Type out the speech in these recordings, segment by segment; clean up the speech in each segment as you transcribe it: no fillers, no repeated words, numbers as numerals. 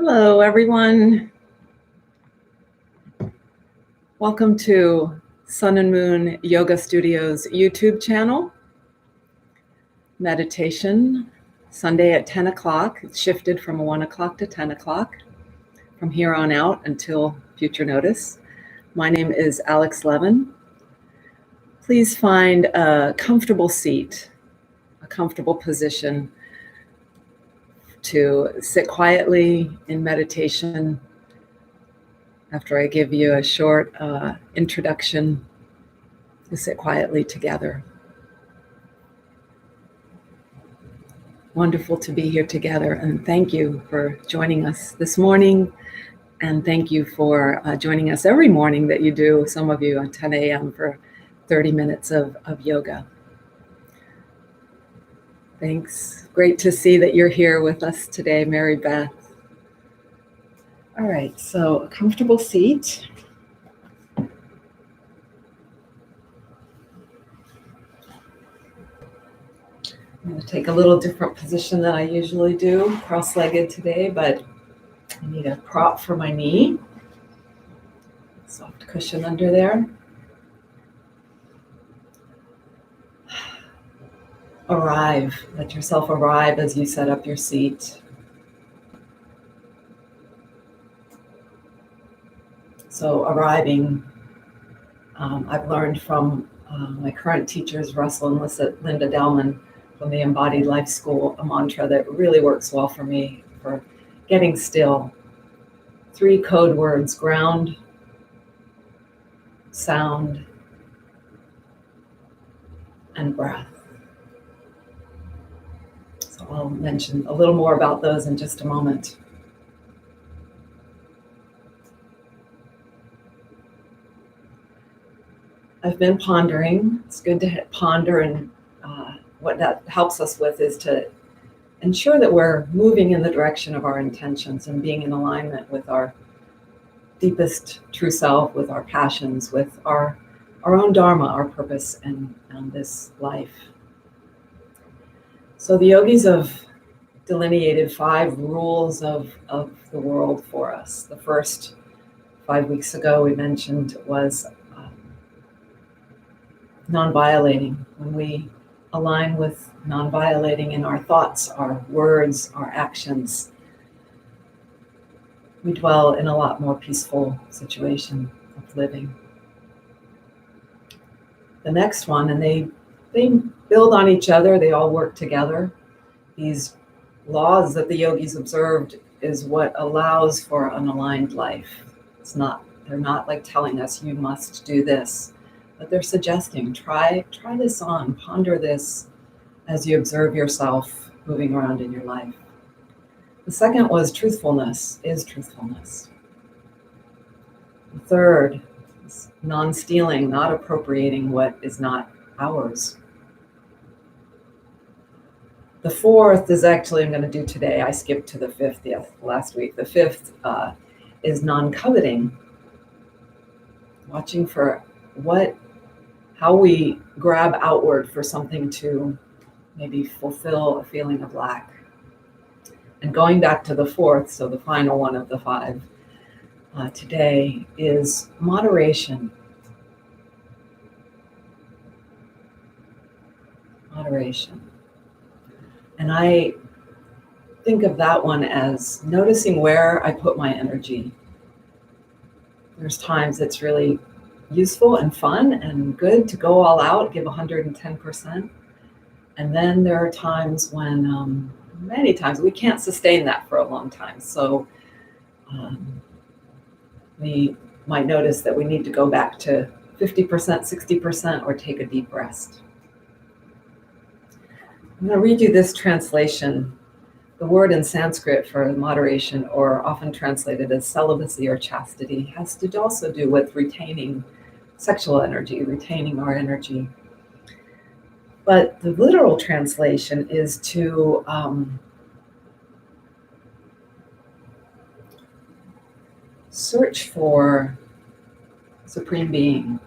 Hello, everyone. Welcome to Sun and Moon Yoga Studios YouTube channel. Meditation, Sunday at 10 o'clock. It's shifted from 1 o'clock to 10 o'clock from here on out until future notice. My name is aLex Levin. Please find a comfortable seat, a comfortable position to sit quietly in meditation. After I give you a short introduction, to sit quietly together. Wonderful to be here together, and thank you for joining us this morning, and thank you for joining us every morning that you do, some of you at 10 a.m. for 30 minutes of yoga. Thanks. Great to see that you're here with us today, Mary Beth. All right, so a comfortable seat. I'm going to take a little different position than I usually do, cross-legged today, but I need a prop for my knee. Soft cushion under there. Arrive. Let yourself arrive as you set up your seat. So arriving, I've learned from my current teachers, Russell and Linda Dellman, from the Embodied Life School, a mantra that really works well for me for getting still. 3 code words: ground, sound, and breath. So I'll mention a little more about those in just a moment. I've been pondering. It's good to ponder, and what that helps us with is to ensure that we're moving in the direction of our intentions and being in alignment with our deepest true self, with our passions, with our own dharma, our purpose in this life. So the yogis have delineated 5 rules of the world for us. The first, 5 weeks ago, we mentioned was non-violating. When we align with non-violating in our thoughts, our words, our actions, we dwell in a lot more peaceful situation of living. The next one, and they build on each other, they all work together. These laws that the yogis observed is what allows for an aligned life. They're not like telling us you must do this, but they're suggesting try this on, ponder this as you observe yourself moving around in your life. The second was truthfulness is truthfulness. The third is non-stealing, not appropriating what is not ours. The fourth is actually I'm going to do today. I skipped to the fifth last week. The fifth is non-coveting. Watching for how we grab outward for something to maybe fulfill a feeling of lack. And going back to the fourth, so the final one of the 5 today, is moderation. Moderation. And I think of that one as noticing where I put my energy. There's times it's really useful and fun and good to go all out, give 110%. And then there are times when, many times, we can't sustain that for a long time. So we might notice that we need to go back to 50%, 60%, or take a deep rest. I'm going to read you this translation. The word in Sanskrit for moderation, or often translated as celibacy or chastity, has to also do with retaining sexual energy, retaining our energy. But the literal translation is to search for Supreme Being.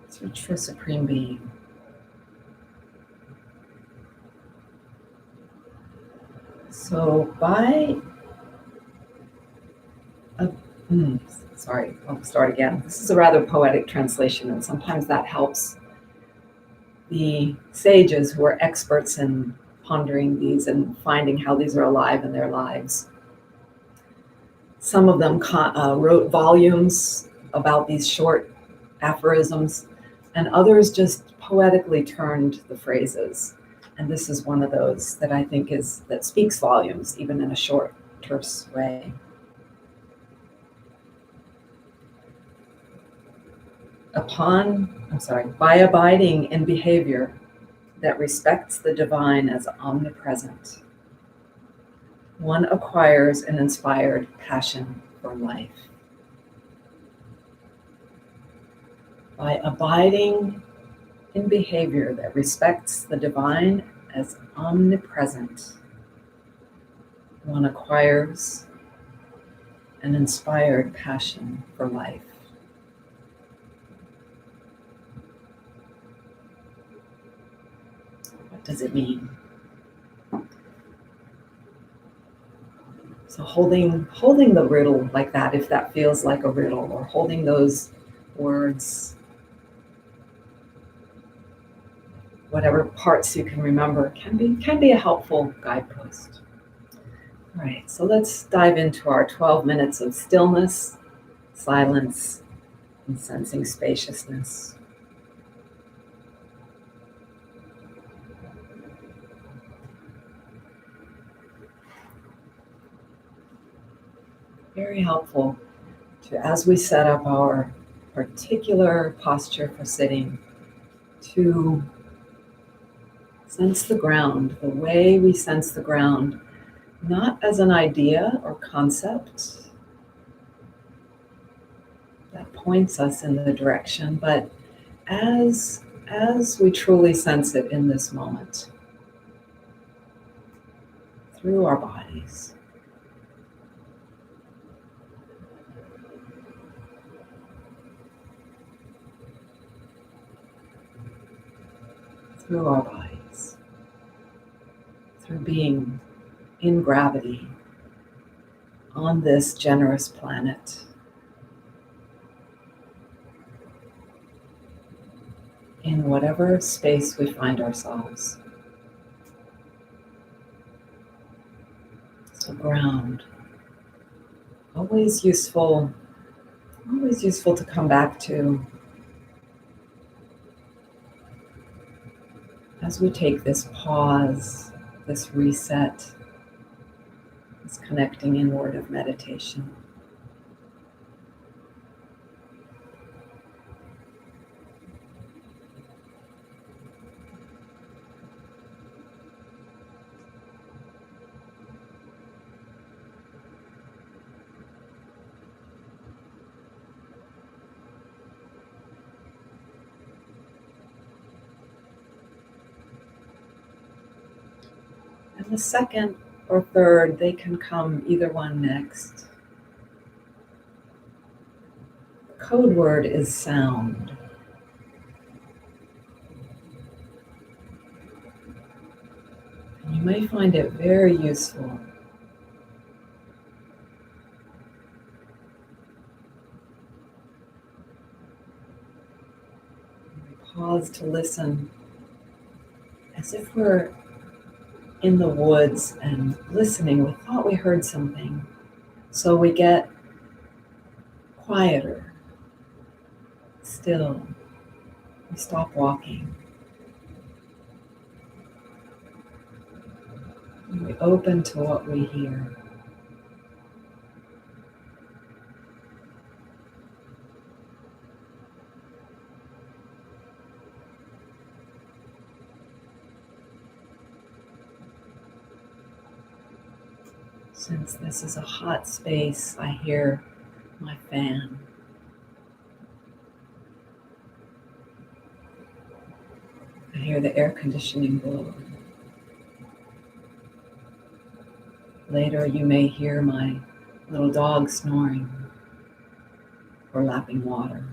Search for Supreme Being. So uh, sorry, I'll start again. This is a rather poetic translation, and sometimes that helps the sages who are experts in pondering these and finding how these are alive in their lives. Some of them wrote volumes about these short aphorisms, and others just poetically turned the phrases. And this is one of those that I think that speaks volumes, even in a short, terse way. By abiding in behavior that respects the divine as omnipresent, one acquires an inspired passion for life. By abiding in behavior that respects the divine as omnipresent, one acquires an inspired passion for life. What does it mean? So holding the riddle like that, if that feels like a riddle, or holding those words, whatever parts you can remember, can be a helpful guidepost. All right, so let's dive into our 12 minutes of stillness, silence, and sensing spaciousness. Very helpful as we set up our particular posture for sitting, to sense the ground, the way we sense the ground, not as an idea or concept that points us in the direction, but as we truly sense it in this moment, through our bodies. Through our bodies, through being in gravity on this generous planet, in whatever space we find ourselves. So ground, always useful to come back to as we take this pause, this reset, this connecting inward of meditation. And the second or third, they can come either one next. The code word is sound. And you may find it very useful pause to listen as if we're in the woods and listening. We thought we heard something, so we get quieter, still. We stop walking. And we open to what we hear. Since this is a hot space, I hear my fan. I hear the air conditioning blow. Later, you may hear my little dog snoring or lapping water.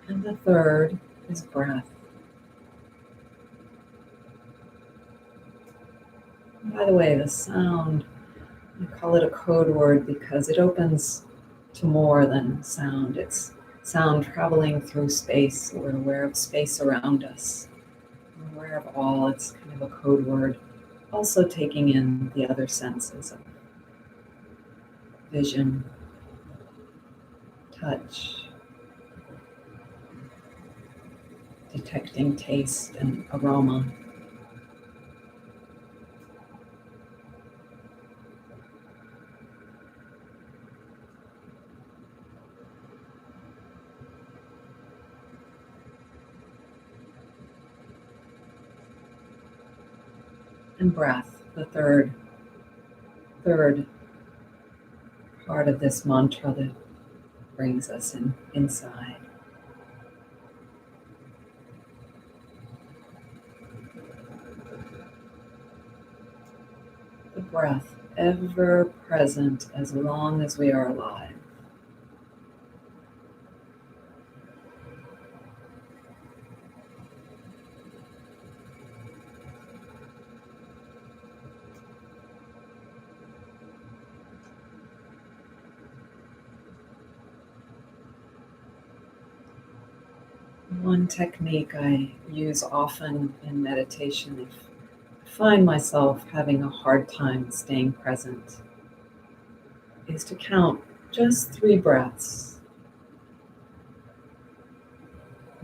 And the third is breath. And by the way, the sound, I call it a code word because it opens to more than sound. It's sound traveling through space. We're aware of space around us. We're aware of all. It's kind of a code word. Also taking in the other senses of vision, touch, detecting taste and aroma. And breath, the third part of this mantra that brings us inside. The breath, ever present as long as we are alive. One technique I use often in meditation if I find myself having a hard time staying present is to count just 3 breaths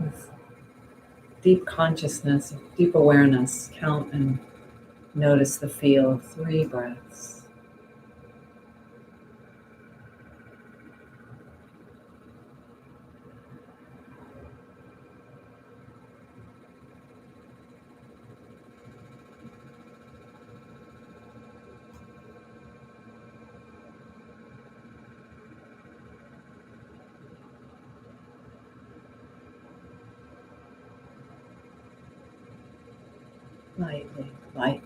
with deep consciousness, deep awareness. Count and notice the feel of 3 breaths. Lightly, lightly.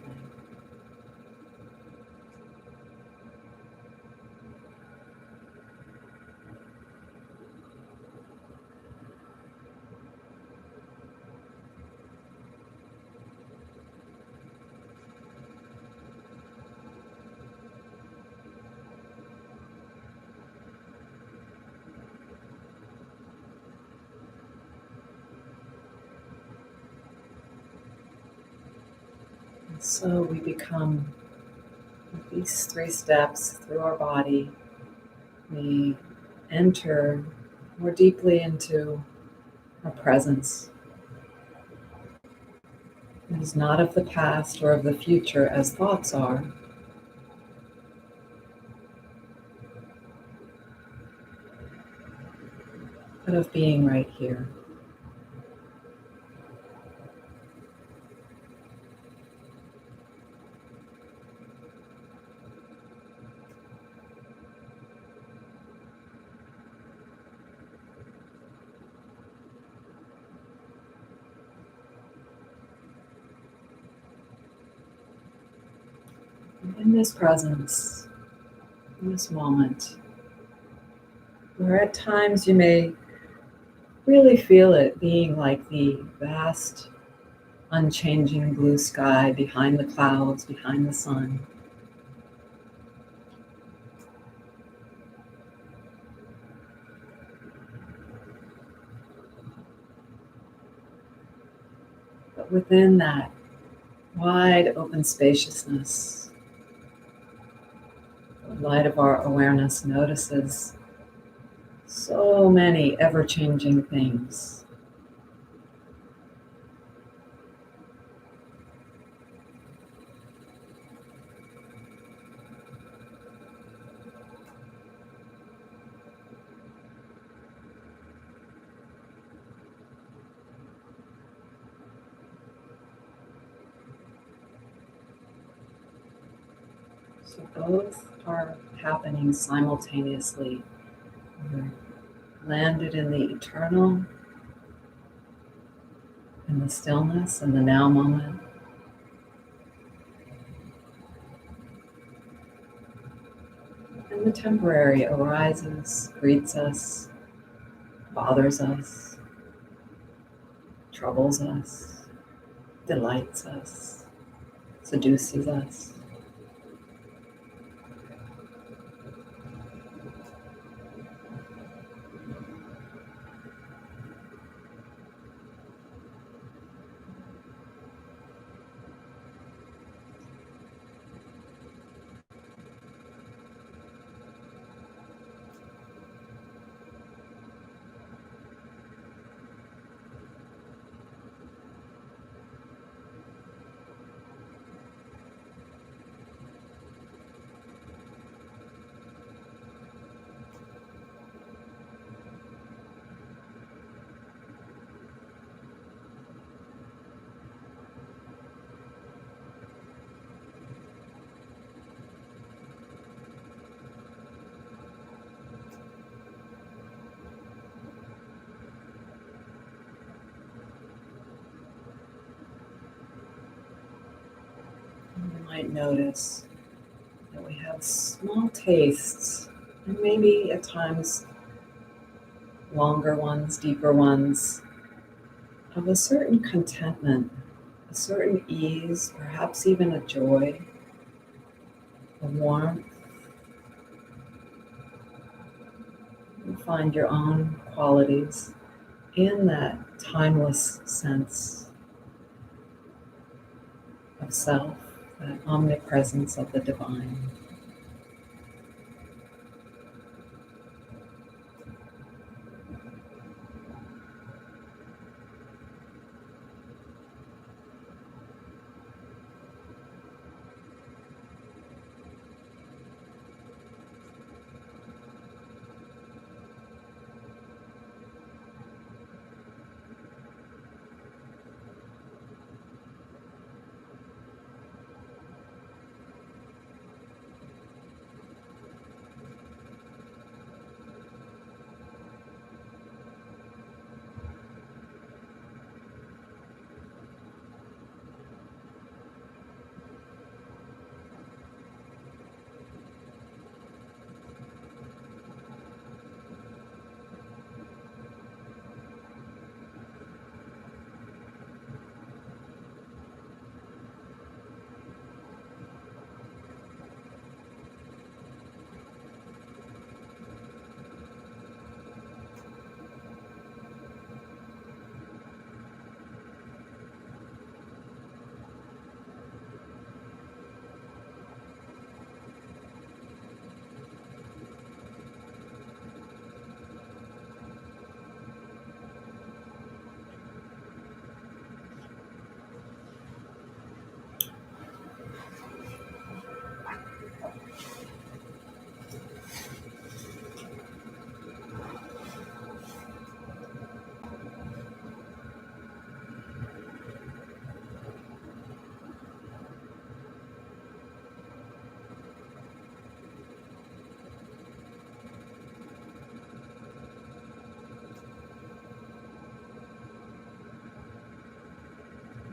And so we become, with these 3 steps through our body, we enter more deeply into our presence. It is not of the past or of the future as thoughts are, but of being right here. And in this presence, in this moment, where at times you may really feel it being like the vast, unchanging blue sky behind the clouds, behind the sun. But within that wide open spaciousness, the light of our awareness notices so many ever-changing things. So both are happening simultaneously. We're landed in the eternal, in the stillness, in the now moment. And the temporary arises, greets us, bothers us. troubles us, delights us, seduces us. You might notice that we have small tastes, and maybe at times longer ones, deeper ones, of a certain contentment, a certain ease, perhaps even a joy, a warmth. You find your own qualities in that timeless sense of self, that omnipresence of the divine.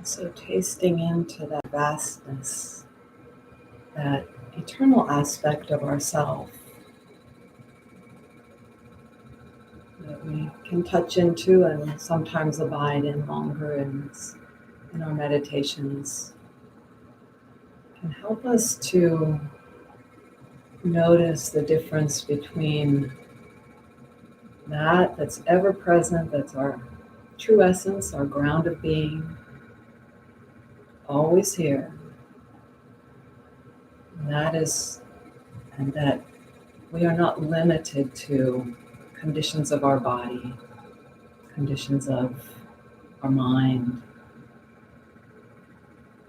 So tasting into that vastness, that eternal aspect of ourself that we can touch into and sometimes abide in longer in our meditations, can help us to notice the difference between that's ever present, that's our true essence, our ground of being, always here. And that we are not limited to conditions of our body, conditions of our mind,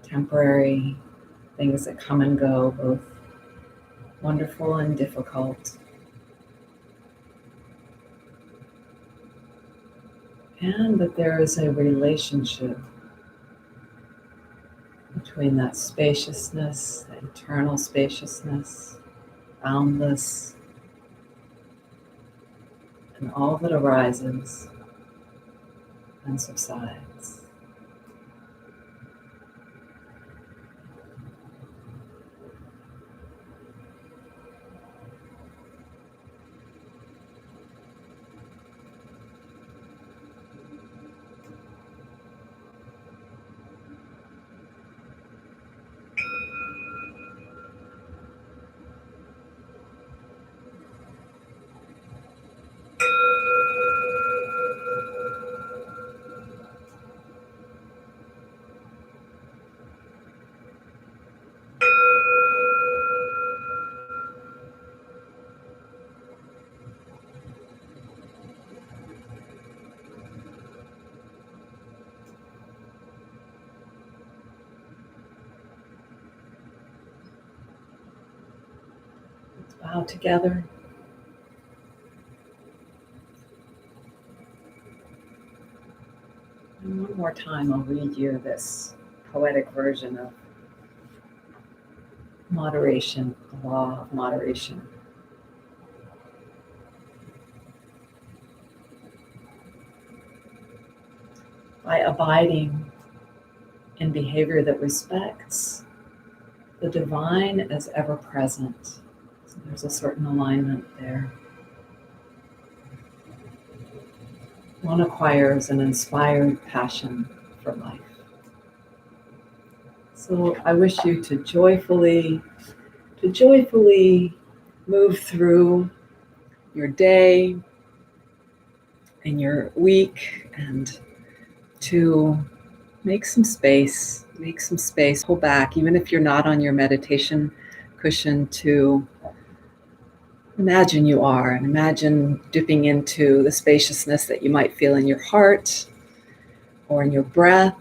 temporary things that come and go, both wonderful and difficult. And that there is a relationship between that spaciousness, that eternal spaciousness, boundless, and all that arises and subsides. bow together. And one more time, I'll read you this poetic version of moderation, the law of moderation. By abiding in behavior that respects the divine as ever present. So there's a certain alignment there. One acquires an inspired passion for life. So I wish you to joyfully move through your day and your week, and to make some space, pull back, even if you're not on your meditation cushion, to imagine you are, and imagine dipping into the spaciousness that you might feel in your heart, or in your breath,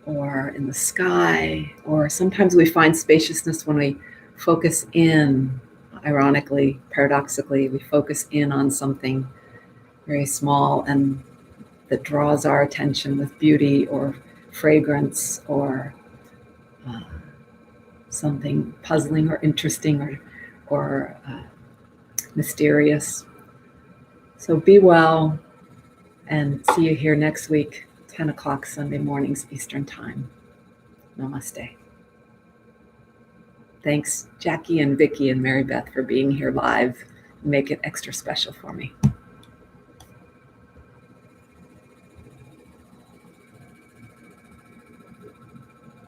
or in the sky. Or sometimes we find spaciousness when we focus in, ironically, paradoxically, we focus in on something very small and that draws our attention with beauty or fragrance or something puzzling or interesting or mysterious. So be well, and see you here next week, 10 o'clock Sunday mornings Eastern Time. Namaste. Thanks, Jackie and Vicky and Mary Beth, for being here live. Make it extra special for me.